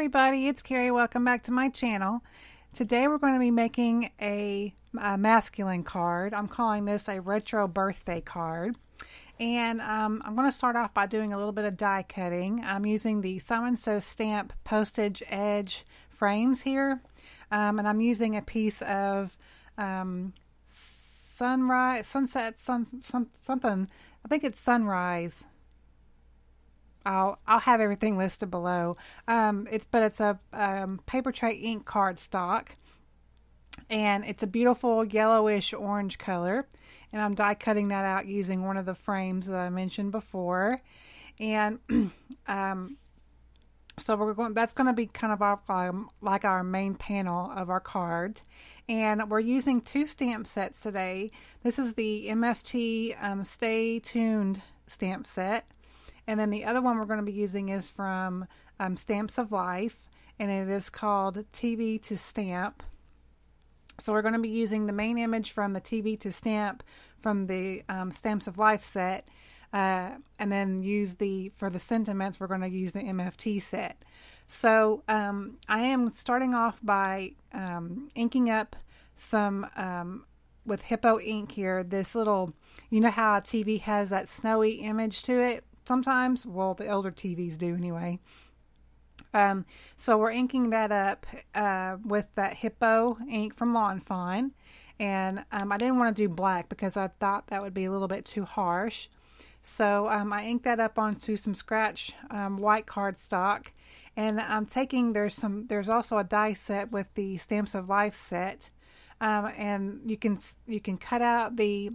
everybody, it's Carrie. Welcome back to my channel. Today we're going to be making a masculine card. I'm calling this a retro birthday card. And I'm going to start off by doing a little bit of die cutting. I'm using the Simon Says Stamp Postage Edge frames here. And I'm using a piece of sunset, something. I think it's sunrise. I'll have everything listed below. It's a paper tray ink cardstock, and it's a beautiful yellowish orange color. And I'm die cutting that out using one of the frames that I mentioned before. And so that's going to be kind of like our main panel of our card. And we're using two stamp sets today. This is the MFT Stay Tuned stamp set. And then the other one we're going to be using is from Stamps of Life, and it is called TV to Stamp. So we're going to be using the main image from the TV to Stamp from the Stamps of Life set, and then for the sentiments, we're going to use the MFT set. So I am starting off by inking up some with Hippo ink here. This little, you know how a TV has that snowy image to it? Sometimes, well, the older TVs do anyway. So we're inking that up with that Hippo ink from Lawn Fawn. And I didn't want to do black because I thought that would be a little bit too harsh. So I inked that up onto some scratch white cardstock. And I'm taking, there's also a die set with the Stamps of Life set. And you can cut out the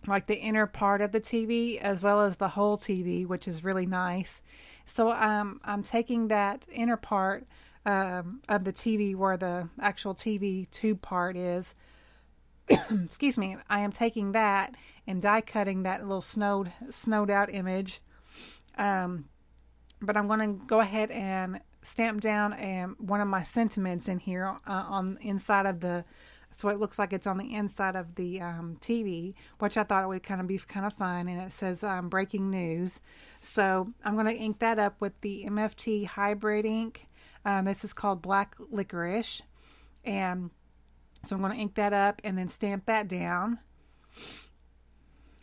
like the inner part of the TV as well as the whole TV, which is really nice. So I'm taking that inner part of the TV where the actual TV tube part is. Excuse me. I am taking that and die cutting that little snowed out image. But I'm going to go ahead and stamp down one of my sentiments in here on inside of the. So it looks like it's on the inside of the TV, which I thought it would be kind of fun. And it says breaking news. So I'm going to ink that up with the MFT hybrid ink. This is called Black Licorice. And so I'm going to ink that up and then stamp that down.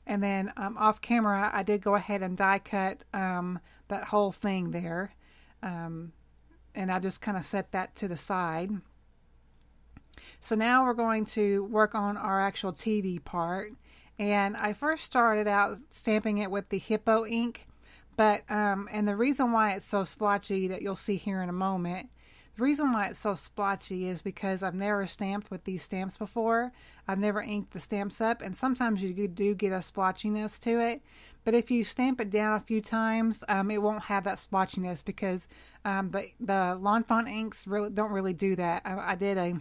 And then off camera, I did go ahead and die cut that whole thing there. And I just kind of set that to the side. So now we're going to work on our actual TV part. And I first started out stamping it with the Hippo ink. But, and the reason why it's so splotchy that you'll see here in a moment, the reason why it's so splotchy is because I've never stamped with these stamps before. I've never inked the stamps up, and sometimes you do get a splotchiness to it. But if you stamp it down a few times, it won't have that splotchiness because the Lawn Fawn inks don't really do that. I did a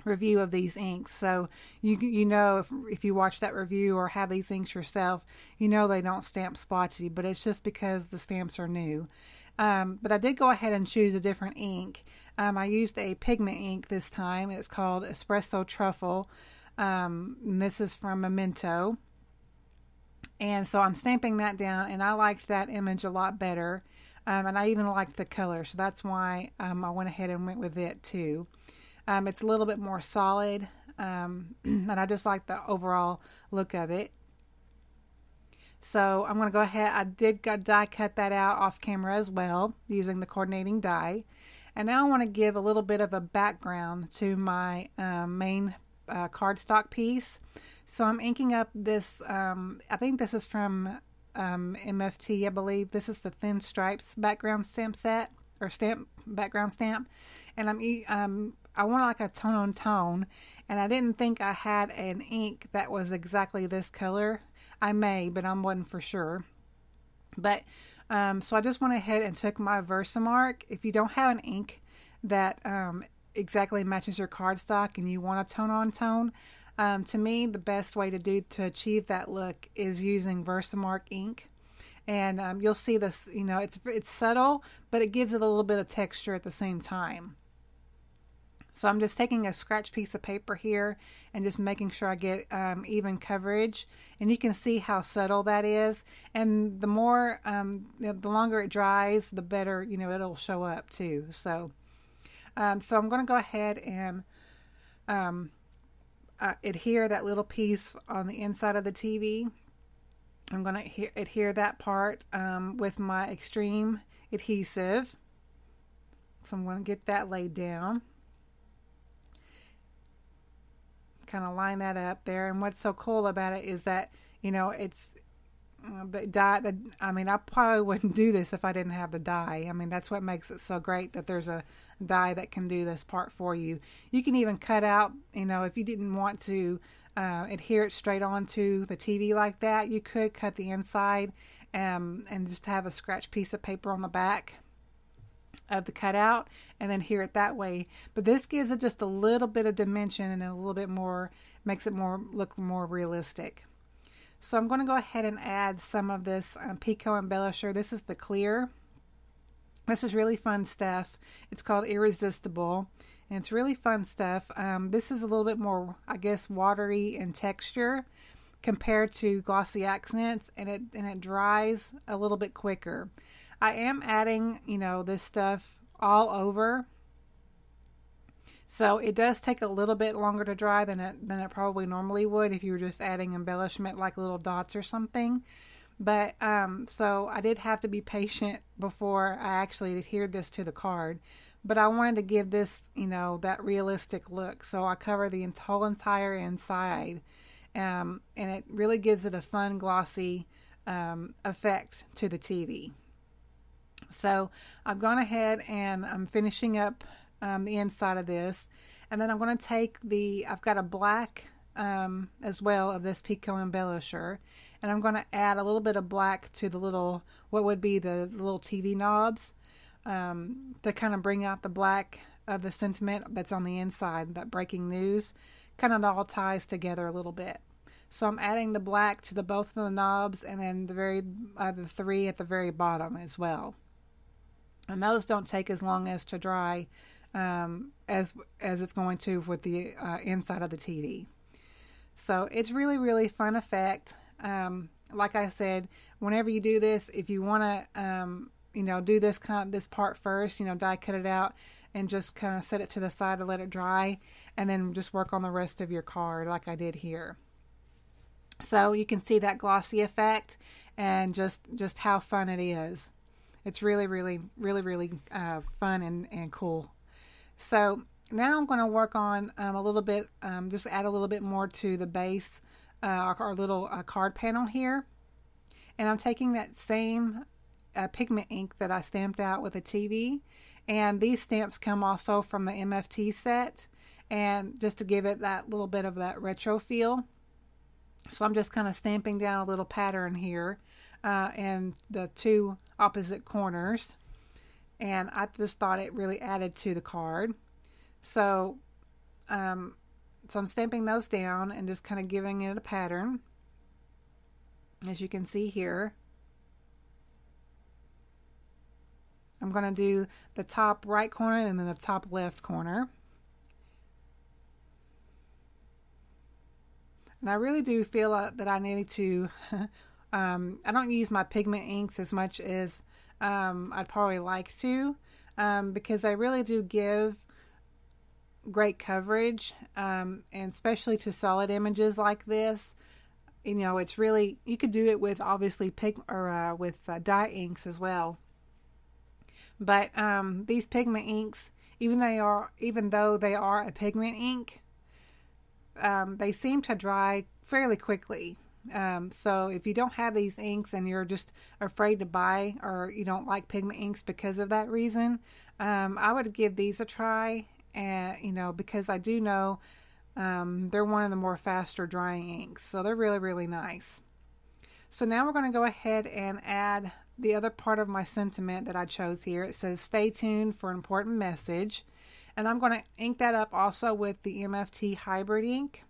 review of these inks, so you know if you watch that review or have these inks yourself, you know they don't stamp splotchy, but it's just because the stamps are new. But I did go ahead and choose a different ink. I used a pigment ink this time. It's called Expresso Truffle. And this is from Memento. And so I'm stamping that down, and I liked that image a lot better. And I even liked the color, so that's why I went ahead and went with it too. It's a little bit more solid, and I just like the overall look of it. So I'm going to go ahead. I did die cut that out off camera as well using the coordinating die. And now I want to give a little bit of a background to my main cardstock piece. So I'm inking up this, I think this is from MFT, I believe. This is the Thin Stripes background stamp set, or background stamp. And I want like a tone on tone, and I didn't think I had an ink that was exactly this color. I may, but I wasn't for sure. But so I just went ahead and took my Versamark. If you don't have an ink that exactly matches your cardstock and you want a tone on tone, to me the best way to achieve that look is using Versamark ink. And you'll see this, you know, it's subtle, but it gives it a little bit of texture at the same time. So I'm just taking a scratch piece of paper here and just making sure I get even coverage. And you can see how subtle that is. And the more, the longer it dries, the better, it'll show up too. So, so I'm going to go ahead and adhere that little piece on the inside of the TV. I'm going to adhere that part with my extreme adhesive. So I'm going to get that laid down. Kind of line that up there. And what's so cool about it is that, it's the dye. I mean, I probably wouldn't do this if I didn't have the dye. I mean, that's what makes it so great, that there's a dye that can do this part for you. You can even cut out, if you didn't want to adhere it straight onto the TV like that, you could cut the inside and just have a scratch piece of paper on the back of the cutout and then adhere it that way. But this gives it just a little bit of dimension and a little bit more, makes it look more realistic. So I'm going to go ahead and add some of this Pico Embellisher. This is the clear. This is really fun stuff. It's called Irresistible, and it's really fun stuff. This is a little bit more, I guess, watery in texture compared to glossy accents, and it dries a little bit quicker. I am adding, this stuff all over, so it does take a little bit longer to dry than it probably normally would if you were just adding embellishment like little dots or something. But so I did have to be patient before I actually adhered this to the card. But I wanted to give this, that realistic look, so I cover the whole entire inside, and it really gives it a fun glossy effect to the TV. So I've gone ahead and I'm finishing up the inside of this, and then I'm going to take I've got a black as well of this Pico Embellisher, and I'm going to add a little bit of black to the what would be the little TV knobs to kind of bring out the black of the sentiment that's on the inside, that breaking news. Kind of all ties together a little bit. So I'm adding the black to both of the knobs, and then the three at the very bottom as well. And those don't take as long as to dry as it's going to with the inside of the TV. So it's really, really fun effect. Like I said, whenever you do this, if you want to, do this part first, die cut it out and just kind of set it to the side to let it dry, and then just work on the rest of your card like I did here. So you can see that glossy effect and just how fun it is. It's really, really, really, really fun and cool. So now I'm going to work on a little bit, just add a little bit more to the base, our little card panel here. And I'm taking that same pigment ink that I stamped out with a TV. And these stamps come also from the MFT set. And just to give it that little bit of that retro feel. So I'm just kind of stamping down a little pattern here in the two opposite corners. And I just thought it really added to the card. So, so I'm stamping those down and just kind of giving it a pattern, as you can see here. I'm going to do the top right corner and then the top left corner. And I really do feel that I need to, I don't use my pigment inks as much as I'd probably like to, because they really do give great coverage, and especially to solid images like this. It's really, you could do it with obviously with dye inks as well. But these pigment inks, even though they are a pigment ink, they seem to dry fairly quickly. So if you don't have these inks and you're just afraid to buy, or you don't like pigment inks because of that reason, I would give these a try. And because I do know they're one of the more faster drying inks, so they're really, really nice. So now we're going to go ahead and add the other part of my sentiment that I chose here. It says, "Stay tuned for an important message." And I'm going to ink that up also with the MFT hybrid ink.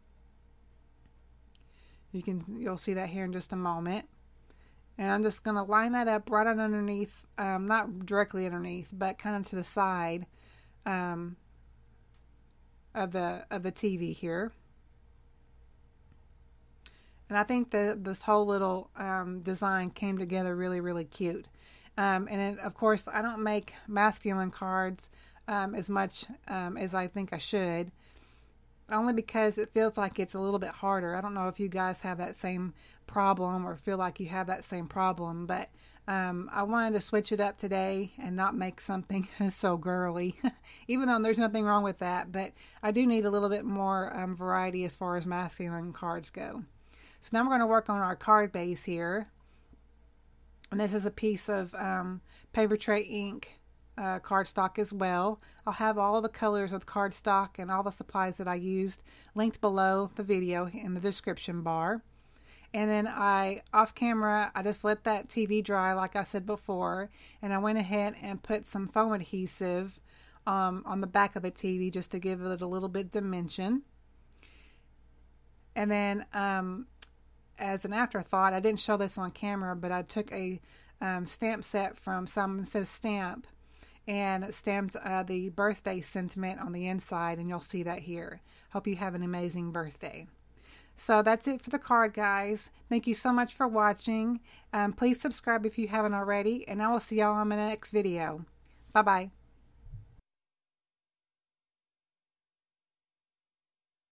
You'll see that here in just a moment. And I'm just going to line that up right on underneath, not directly underneath, but kind of to the side, of the TV here. And I think this whole little design came together really, really cute. And of course, I don't make masculine cards as much as I think I should, only because it feels like it's a little bit harder. I don't know if you guys have that same problem or feel like you have that same problem, but I wanted to switch it up today and not make something so girly, even though there's nothing wrong with that, but I do need a little bit more variety as far as masculine cards go. So now we're going to work on our card base here. And this is a piece of paper tray ink cardstock as well. I'll have all of the colors of cardstock and all the supplies that I used linked below the video in the description bar. And then off camera, I just let that TV dry like I said before. And I went ahead and put some foam adhesive on the back of the TV just to give it a little bit dimension. And then as an afterthought, I didn't show this on camera, but I took a stamp set from Simon Says Stamp and stamped the birthday sentiment on the inside, and you'll see that here. Hope you have an amazing birthday. So that's it for the card, guys. Thank you so much for watching. Please subscribe if you haven't already, and I will see y'all on my next video. Bye-bye.